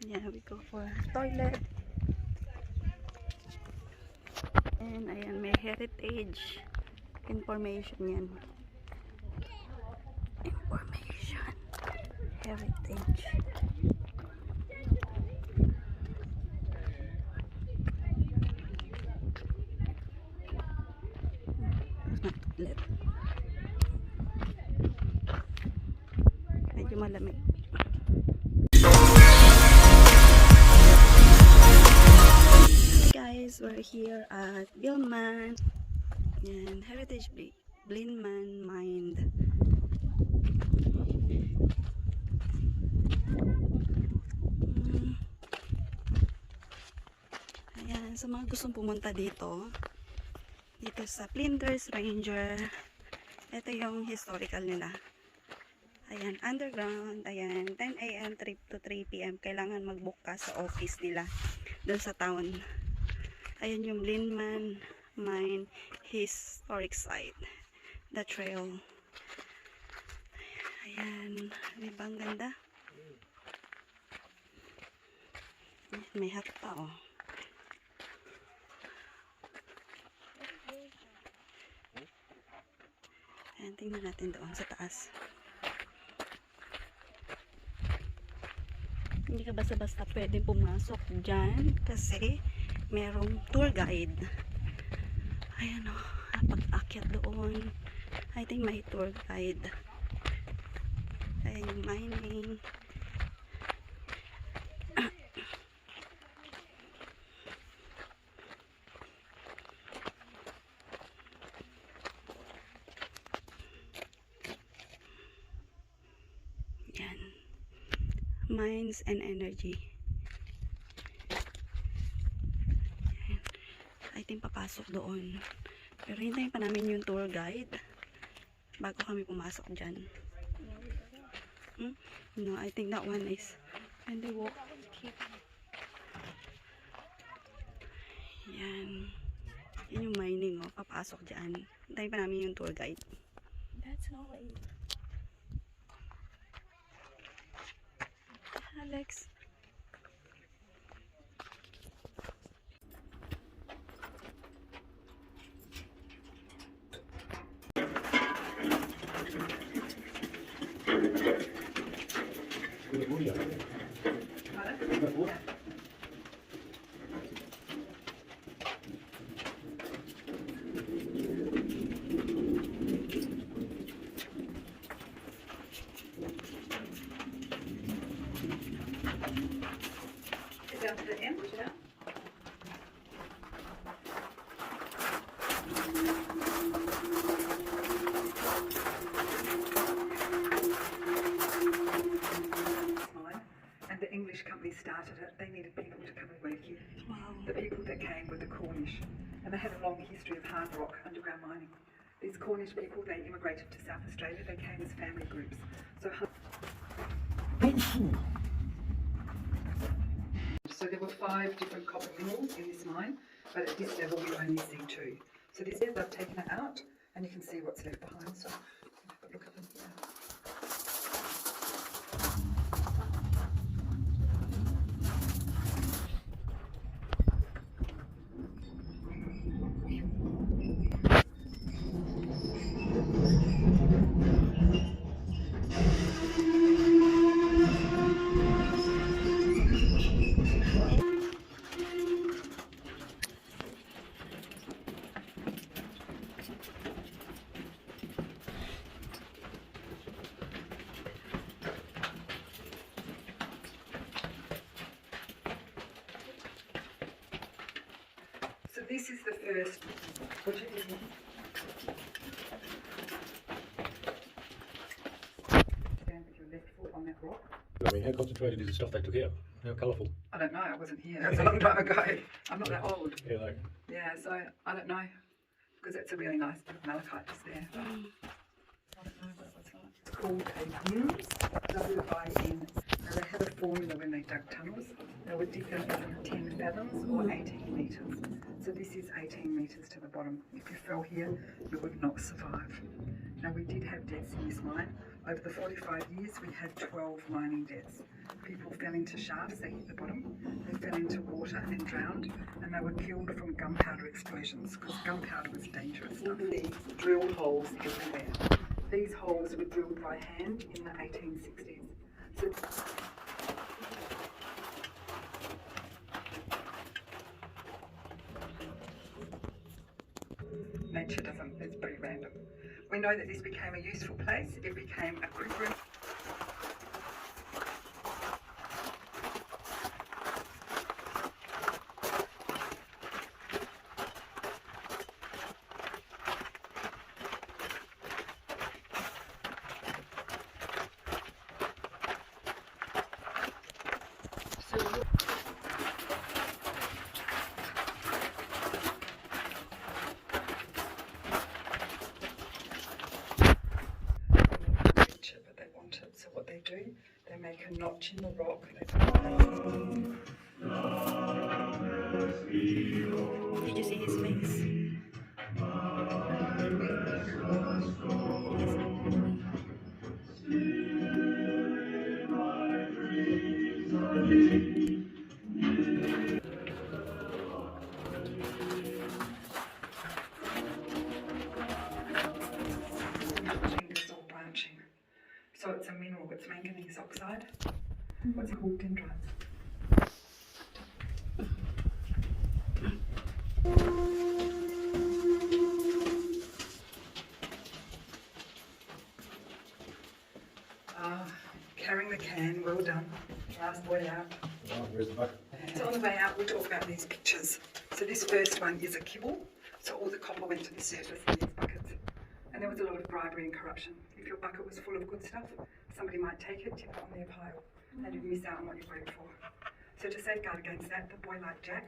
Yeah, we go for toilet. And ayan, may heritage information yan. Information. Heritage. Toilet. Medyo malamig. Guys, we're here at Blinman and Heritage Blinman Mind. Ayan, sa mga gustong pumunta dito sa Flinders Ranges, ito yung historical nila. Ayan, underground. Ayan, 10 AM trip to 3 PM. Kailangan mag-book ka sa office nila doon sa town. Ayan yung Blinman Mine Historic Site. The trail. Ayan, di ba ang ganda? Ayan, may hat pa oh. Ayan, tingnan natin doon sa taas. Hindi ka basta-basta pwedeng pumasok dyan kasi merong tour guide. Ayan o, pag-akyat doon, I think may tour guide. Ayan yung mining. Yan. Mines and energy. Ayan. I think papasok doon. Pero hintayin pa namin yung tour guide bago kami pumasok dyan. No, I think that one is when they walk. Yan. Yan yung mining oh. Papasok dyan. Hintayin pa namin yung tour guide. That's not it. Alex. Down to the end, yeah. And the English company started it. They needed people to come and work here. Wow. The people that came were the Cornish, and they had a long history of hard rock underground mining. These Cornish people, they immigrated to South Australia. They came as family groups. So there were 5 different copper minerals in this mine, but at this level we only see 2. So this is, they've taken it out, and you can see what's left behind. So have a look at them here. So this is the first. What do you think? Stand with your left foot on that rock. I mean, how concentrated is the stuff they took out? How colourful? I don't know. I wasn't here. That was a long time ago. I'm not that old. Yeah, like, Yeah, so I don't know, because that's a really nice bit of malachite just there. But I don't know what it was like. It's called a WINS, W-I-N. Now they had a formula when they dug tunnels. They would dig them either 10 fathoms or 18 metres. So this is 18 metres to the bottom. If you fell here, you would not survive. Now we did have deaths in this mine, Over the 45 years, we had 12 mining deaths. People fell into shafts, they hit the bottom, they fell into water and drowned, and they were killed from gunpowder explosions because gunpowder was dangerous stuff. These drilled holes everywhere. These holes were drilled by hand in the 1860s. So nature doesn't, it's pretty random. We know that this became a useful place. It became a quick room. So what they do, they make a notch in the rock. Did you see his face? It's all branching. So it's a mineral, it's manganese oxide. What's it called? Dendrites. Carrying the can, well done. Last way out. Oh, where's the bucket? So on the way out, we'll talk about these pictures. So this first one is a kibble. So all the copper went to the surface in these buckets. And there was a lot of bribery and corruption. If your bucket was full of good stuff, somebody might take it, tip it on their pile, and you'd miss out on what you worked for. So to safeguard against that, the boy like Jack,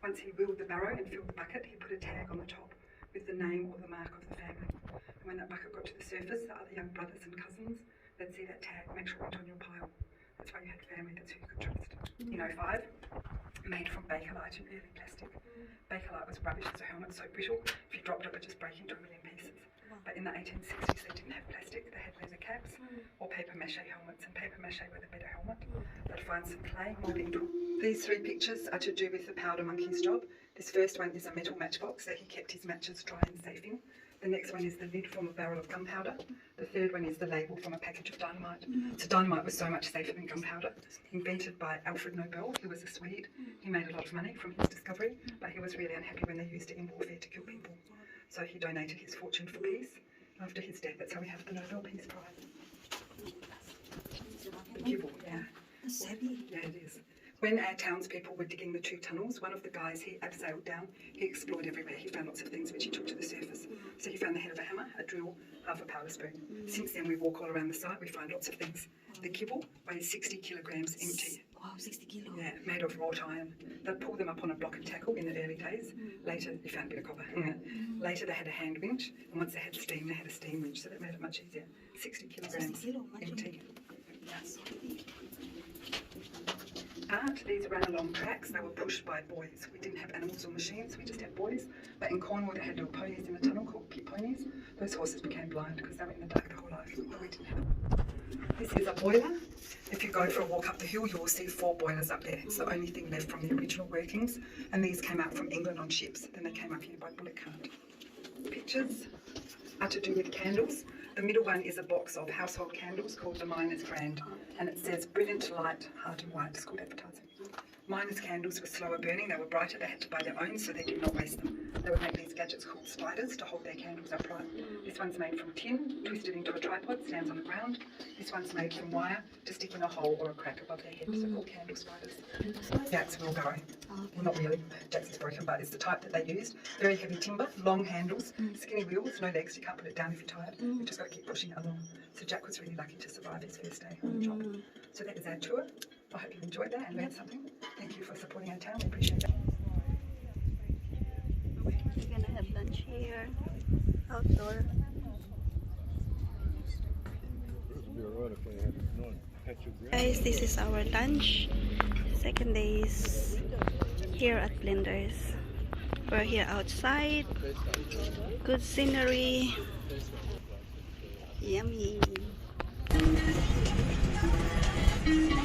once he wheeled the barrow and filled the bucket, he put a tag on the top with the name or the mark of the family. And when that bucket got to the surface, the other young brothers and cousins, they'd see that tag, make sure it went on your pile. That's why you had family, that's who you could trust. In 05, made from Bakelite and early plastic. Bakelite was rubbish as a helmet, so brittle, if you dropped it, it would just break into a million pieces. But in the 1860s, they didn't have plastic, they had leather caps or paper mache helmets, and paper mache were the better helmet. They'd find some clay, molding tool. These three pictures are to do with the powder monkey's job. This first one is a metal matchbox that he kept his matches dry and safe in. The next one is the lid from a barrel of gunpowder. The third one is the label from a package of dynamite. So dynamite was so much safer than gunpowder. Invented by Alfred Nobel, who was a Swede. He made a lot of money from his discovery, but he was really unhappy when they used it in warfare to kill people. So he donated his fortune for peace. After his death, that's how we have the Nobel Peace Prize. The kibble, yeah. That's heavy. Yeah, it is. When our townspeople were digging the two tunnels, one of the guys, he abseiled down, he explored everywhere, he found lots of things which he took to the surface. So he found the head of a hammer, a drill, half a powder spoon. Since then we walk all around the site, we find lots of things. The kibble weighs 60 kilograms empty. Wow, 60 kilos. Yeah, made of wrought iron. They'd pull them up on a block and tackle in the early days. Later, you found a bit of copper. Later they had a hand winch, and once they had steam, they had a steam winch, so that made it much easier. 60 kilograms 60 kilo, empty. That's heavy. These ran along tracks, they were pushed by boys. We didn't have animals or machines, we just had boys. But in Cornwall they had little ponies in the tunnel called pit ponies. Those horses became blind because they were in the dark their whole life, but we didn't have them. This is a boiler. If you go for a walk up the hill, you will see 4 boilers up there. It's the only thing left from the original workings. And these came out from England on ships, then they came up here by bullock cart. Pictures are to do with candles. The middle one is a box of household candles called the Miner's Brand, and it says brilliant light, heart and white. It's called advertising. Miners' candles were slower burning, they were brighter, they had to buy their own, so they did not waste them. They would make these gadgets called spiders to hold their candles upright. This one's made from tin, twisted into a tripod, stands on the ground. This one's made from wire to stick in a hole or a crack above their head, so called candle spiders. Jack's will go. Well, not really, Jack's is broken, but it's the type that they used. Very heavy timber, long handles, skinny wheels, no legs, you can't put it down if you're tired. You've just got to keep pushing it along. So Jack was really lucky to survive his first day on the job. So that is our tour. I hope you enjoyed that and learned something. Thank you for supporting our town, we appreciate that. We're gonna have lunch here, outdoor. Guys, this is our lunch. Second days here at Flinders. We're here outside. Good scenery. Yummy. Ayan.